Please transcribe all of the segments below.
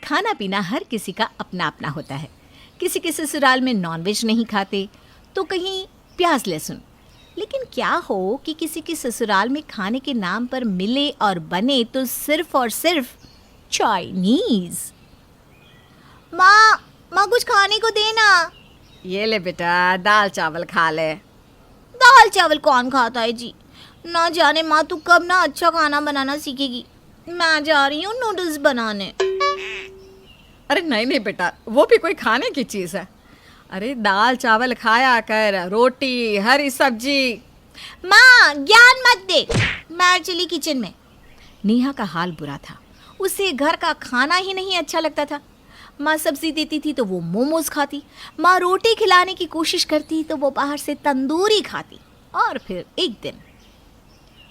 खाना पीना हर किसी का अपना अपना होता है। किसी के ससुराल में नॉनवेज नहीं खाते तो कहीं प्याज लहसुन, लेकिन क्या हो कि किसी के ससुराल में खाने के नाम पर मिले और बने तो सिर्फ और सिर्फ चाइनीज। माँ कुछ खाने को देना। ये ले बेटा, दाल चावल खा ले। दाल चावल कौन खाता है जी? ना जाने माँ तू कब ना अच्छा खाना बनाना सीखेगी। मैं जा रही हूँ नूडल्स बनाने। अरे नहीं बेटा, वो भी कोई खाने की चीज़ है। अरे दाल चावल खाया कर, रोटी हरी सब्जी। माँ ज्ञान मत दे, मैं चली किचन में। नेहा का हाल बुरा था, उसे घर का खाना ही नहीं अच्छा लगता था। माँ सब्जी देती थी तो वो मोमोज खाती, माँ रोटी खिलाने की कोशिश करती तो वो बाहर से तंदूरी खाती। और फिर एक दिन,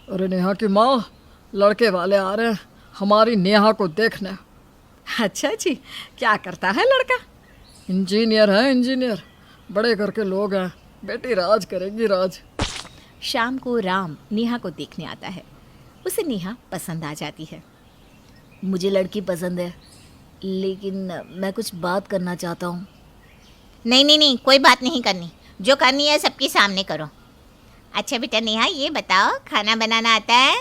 अरे नेहा की माँ, लड़के वाले आ रहे हैं हमारी नेहा को देखने। अच्छा जी, क्या करता है लड़का? इंजीनियर है, इंजीनियर। बड़े घर के लोग हैं, बेटी राज करेगी राज। शाम को राम नेहा को देखने आता है। उसे नेहा पसंद आ जाती है। मुझे लड़की पसंद है, लेकिन मैं कुछ बात करना चाहता हूँ। नहीं, कोई बात नहीं करनी, जो करनी है सबके सामने करो। अच्छा बेटा नेहा, ये बताओ खाना बनाना आता है?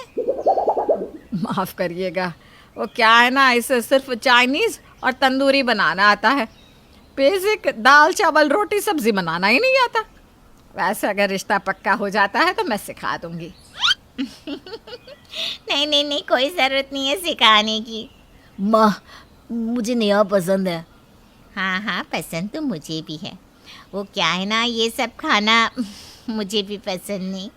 माफ़ करिएगा, वो क्या है ना, इसे सिर्फ चाइनीज़ और तंदूरी बनाना आता है। बेसिक दाल चावल रोटी सब्ज़ी बनाना ही नहीं आता। वैसे अगर रिश्ता पक्का हो जाता है तो मैं सिखा दूँगी। नहीं, कोई ज़रूरत नहीं है सिखाने की। माँ, मुझे नेहा पसंद है। हाँ, पसंद तो मुझे भी है। वो क्या है ना, ये सब खाना मुझे भी पसंद नहीं।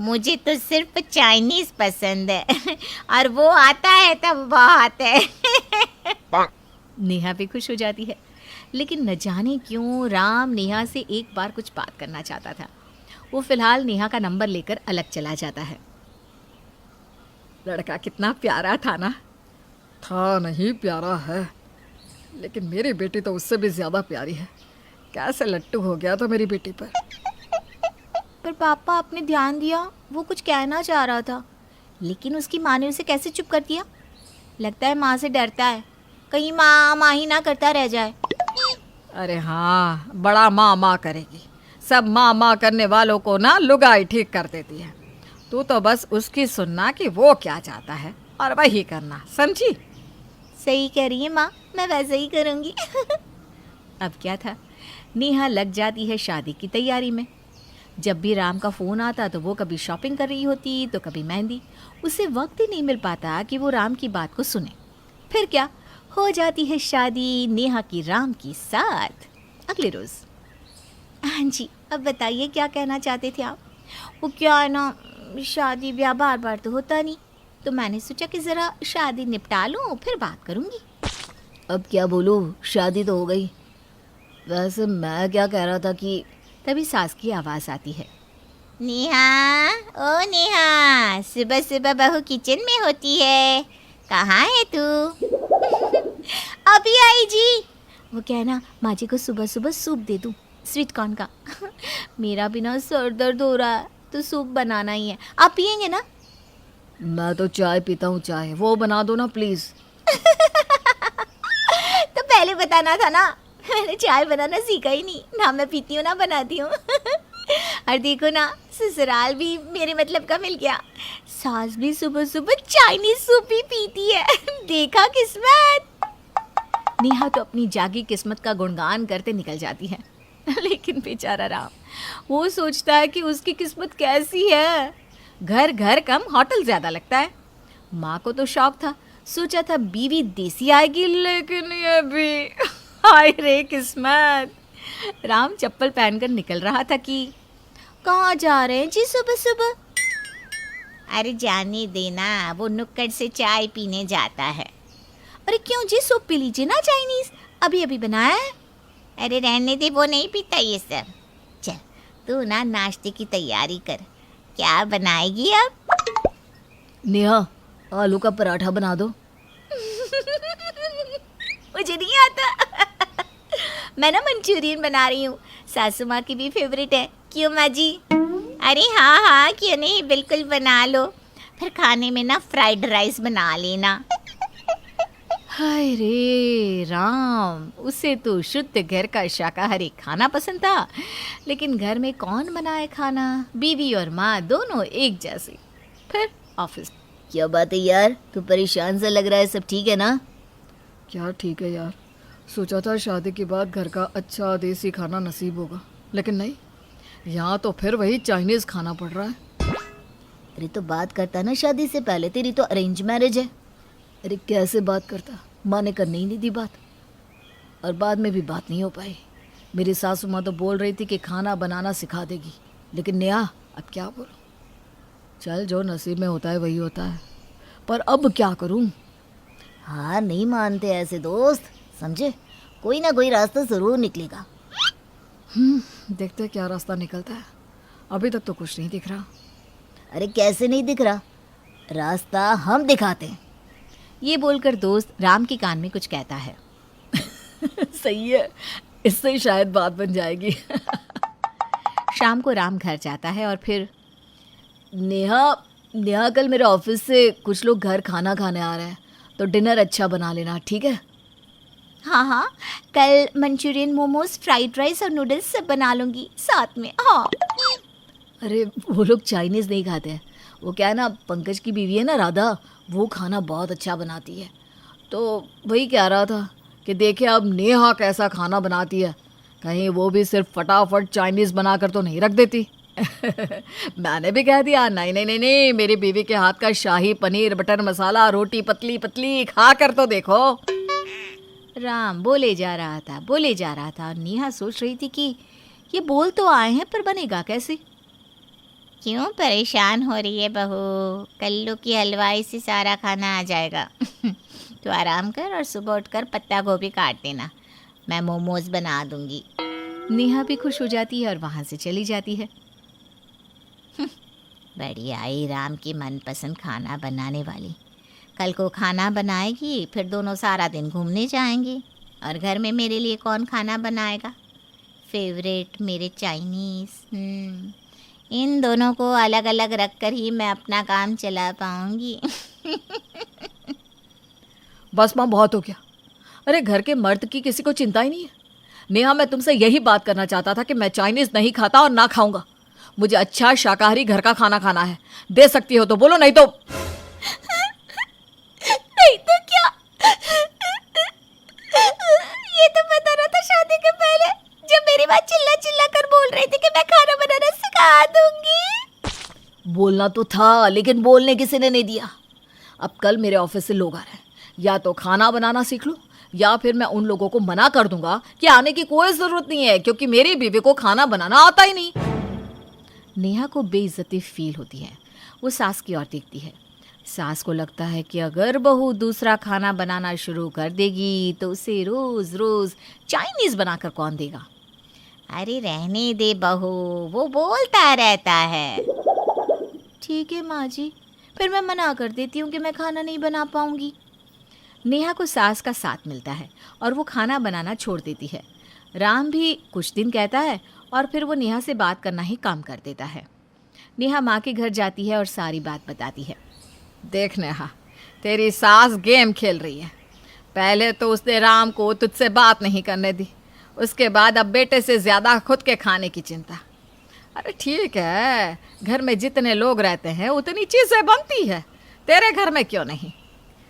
मुझे तो सिर्फ चाइनीज़ पसंद है और वो आता है तब बहुत है। नेहा भी खुश हो जाती है, लेकिन न जाने क्यों राम नेहा से एक बार कुछ बात करना चाहता था। वो फिलहाल नेहा का नंबर लेकर अलग चला जाता है। लड़का कितना प्यारा था ना। था नहीं, प्यारा है, लेकिन मेरी बेटी तो उससे भी ज़्यादा प्यारी है। कैसे लट्टू हो गया था मेरी बेटी पर पापा आपने ध्यान दिया, वो कुछ कहना चाह रहा था, लेकिन उसकी माँ ने उसे कैसे चुप कर दिया? लगता है माँ से डरता है, कहीं माँ ही ना करता रह जाए। अरे हाँ, बड़ा माँ करेगी। सब माँ करने वालों को ना लुगाई ठीक कर देती है। तू तो बस उसकी सुनना कि वो क्या चाहता है और वही करना, समझी? सही कह रही है माँ, मैं वैसे ही करूँगी। अब क्या था, नेहा लग जाती है शादी की तैयारी में। जब भी राम का फ़ोन आता तो वो कभी शॉपिंग कर रही होती तो कभी मेहंदी। उसे वक्त ही नहीं मिल पाता कि वो राम की बात को सुने। फिर क्या, हो जाती है शादी नेहा की राम के साथ। अगले रोज़, हाँ जी, अब बताइए क्या कहना चाहते थे आप? वो क्या है ना, शादी ब्याह बार बार तो होता नहीं, तो मैंने सोचा कि ज़रा शादी निपटा लूँ फिर बात करूँगी। अब क्या बोलूँ, शादी तो हो गई। वैसे मैं क्या कह रहा था कि तभी सास की आवाज़ आती है। नेहा, ओ नेहा, सुबह सुबह बहू किचन में होती है, कहाँ है तू? अभी आई जी। वो क्या है ना, माँ जी को सुबह सुबह सूप दे दूँ, स्वीट कॉर्न का। मेरा भी ना सर दर्द हो रहा है, तो सूप बनाना ही है। आप पियेंगे ना? मैं तो चाय पीता हूँ, चाय वो बना दो ना प्लीज़। तो पहले बताना था ना, मैंने चाय बनाना सीखा ही नहीं ना, मैं पीती हूँ ना बनाती हूँ। और देखो ना, ससुराल भी मेरे मतलब का मिल गया। सास भी सुबह सुबह चाइनीज सूप ही पीती है। देखा किस्मत। नेहा तो अपनी जागी किस्मत का गुणगान करते निकल जाती है। लेकिन बेचारा राम, वो सोचता है कि उसकी किस्मत कैसी है। घर घर कम होटल ज़्यादा लगता है। माँ को तो शौक था, सोचा था बीवी देसी आएगी, लेकिन ये भी हाय रे किस्मत। राम चप्पल पहनकर निकल रहा था कि कहाँ जा रहे हैं जी सुबह सुबह? अरे जाने देना, वो नुक्कड़ से चाय पीने जाता है। अरे क्यों जी, सूप पी लीजिए ना, चाइनीज अभी अभी बनाया है। अरे रहने दे, वो नहीं पीता ये सब। चल तू ना नाश्ते की तैयारी कर, क्या बनाएगी अब? नेहा, आलू का पराठा बना दो। मुझे नहीं आता। मैं ना मंचूरियन बना रही हूँ, सासू माँ की भी फेवरेट है। क्यों माँ जी? अरे हाँ, क्यों नहीं, बिल्कुल बना लो। फिर खाने में ना फ्राइड राइस बना लेना। हाय रे राम, उसे तो शुद्ध घर का शाकाहारी खाना पसंद था, लेकिन घर में कौन बनाए खाना? बीवी और माँ दोनों एक जैसी। फिर ऑफिस। क्या बात है यार, तू परेशान सा लग रहा है, सब ठीक है ना? क्या ठीक है यार, सोचा था शादी के बाद घर का अच्छा देसी खाना नसीब होगा, लेकिन नहीं, यहाँ तो फिर वही चाइनीज़ खाना पड़ रहा है। अरे तो बात करता ना शादी से पहले, तेरी तो अरेंज मैरिज है। अरे कैसे बात करता, माँ ने करने ही नहीं दी बात, और बाद में भी बात नहीं हो पाई। मेरी सासू माँ तो बोल रही थी कि खाना बनाना सिखा देगी, लेकिन नेहा अब क्या बोलूँ। चल जो नसीब में होता है वही होता है, पर अब क्या करूँ। हार नहीं मानते ऐसे दोस्त, समझे? कोई ना कोई रास्ता जरूर निकलेगा। देखते हैं क्या रास्ता निकलता है, अभी तक तो कुछ नहीं दिख रहा। अरे कैसे नहीं दिख रहा, रास्ता हम दिखाते हैं। ये बोलकर दोस्त राम के कान में कुछ कहता है। सही है, इससे ही शायद बात बन जाएगी। शाम को राम घर जाता है और फिर नेहा कल मेरे ऑफिस से कुछ लोग घर खाना खाने आ रहे हैं, तो डिनर अच्छा बना लेना, ठीक है? हाँ हाँ, कल मंचूरियन, मोमोज, फ्राइड राइस और नूडल्स सब बना लूँगी साथ में। हाँ। अरे वो लोग चाइनीज़ नहीं खाते हैं, वो क्या है ना, पंकज की बीवी है ना राधा, वो खाना बहुत अच्छा बनाती है। तो वही कह रहा था कि देखे अब नेहा कैसा खाना बनाती है, कहीं वो भी सिर्फ फटाफट चाइनीज़ बनाकर तो नहीं रख देती। मैंने भी कह दिया नहीं नहीं नहीं नहीं, मेरी बीवी के हाथ का शाही पनीर, बटर मसाला, रोटी पतली पतली खा कर तो देखो। राम बोले जा रहा था। नेहा सोच रही थी कि ये बोल तो आए हैं, पर बनेगा कैसे? क्यों परेशान हो रही है बहू? कल्लू की हलवाई से सारा खाना आ जाएगा। तो आराम कर और सुबह उठकर पत्ता गोभी काट देना, मैं मोमोज बना दूंगी। नेहा भी खुश हो जाती है और वहाँ से चली जाती है। बढ़िया आई राम की मनपसंद खाना बनाने वाली। कल को खाना बनाएगी, फिर दोनों सारा दिन घूमने जाएंगे, और घर में मेरे लिए कौन खाना बनाएगा? फेवरेट मेरे चाइनीज़। इन दोनों को अलग अलग रख कर ही मैं अपना काम चला पाऊंगी। बस माँ, बहुत हो गया। अरे घर के मर्द की किसी को चिंता ही नहीं है। नेहा, मैं तुमसे यही बात करना चाहता था कि मैं चाइनीज़ नहीं खाता और ना खाऊंगा। मुझे अच्छा शाकाहारी घर का खाना खाना है। दे सकती हो तो बोलो, नहीं तो नहीं तो क्या? ये तो पता ना था शादी के पहले, जब मेरी माँ चिल्ला चिल्ला कर बोल रही थी कि मैं खाना बनाना सिखा दूंगी। बोलना तो था, लेकिन बोलने किसी ने नहीं दिया। अब कल मेरे ऑफिस से लोग आ रहे हैं, या तो खाना बनाना सीख लो, या फिर मैं उन लोगों को मना कर दूंगा कि आने की कोई ज़रूरत नहीं है, क्योंकि मेरी बीवी को खाना बनाना आता ही नहीं। नेहा को बेइज्जती फील होती है। वो सास की ओर देखती है। सास को लगता है कि अगर बहू दूसरा खाना बनाना शुरू कर देगी तो उसे रोज़ रोज़ चाइनीज़ बनाकर कौन देगा? अरे रहने दे बहू, वो बोलता रहता है। ठीक है माँ जी, फिर मैं मना कर देती हूँ कि मैं खाना नहीं बना पाऊँगी। नेहा को सास का साथ मिलता है और वो खाना बनाना छोड़ देती है। राम भी कुछ दिन कहता है और फिर वो नेहा से बात करना ही काम कर देता है। नेहा माँ के घर जाती है और सारी बात बताती है। देख नेहा, तेरी सास गेम खेल रही है। पहले तो उसने राम को तुझसे बात नहीं करने दी, उसके बाद अब बेटे से ज़्यादा खुद के खाने की चिंता। अरे ठीक है, घर में जितने लोग रहते हैं उतनी चीज़ें बनती है, तेरे घर में क्यों नहीं?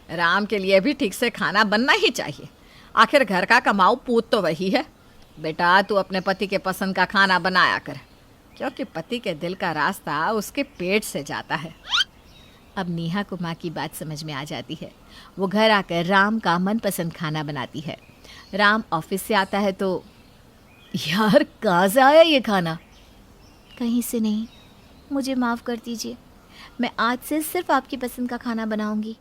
राम के लिए भी ठीक से खाना बनना ही चाहिए, आखिर घर का कमाऊ पूत तो वही है। बेटा तू अपने पति के पसंद का खाना बनाया कर, क्योंकि पति के दिल का रास्ता उसके पेट से जाता है। अब नेहा को माँ की बात समझ में आ जाती है। वो घर आकर राम का मनपसंद खाना बनाती है। राम ऑफिस से आता है तो यार कहाँ से आया ये खाना? कहीं से नहीं, मुझे माफ़ कर दीजिए, मैं आज से सिर्फ आपकी पसंद का खाना बनाऊंगी।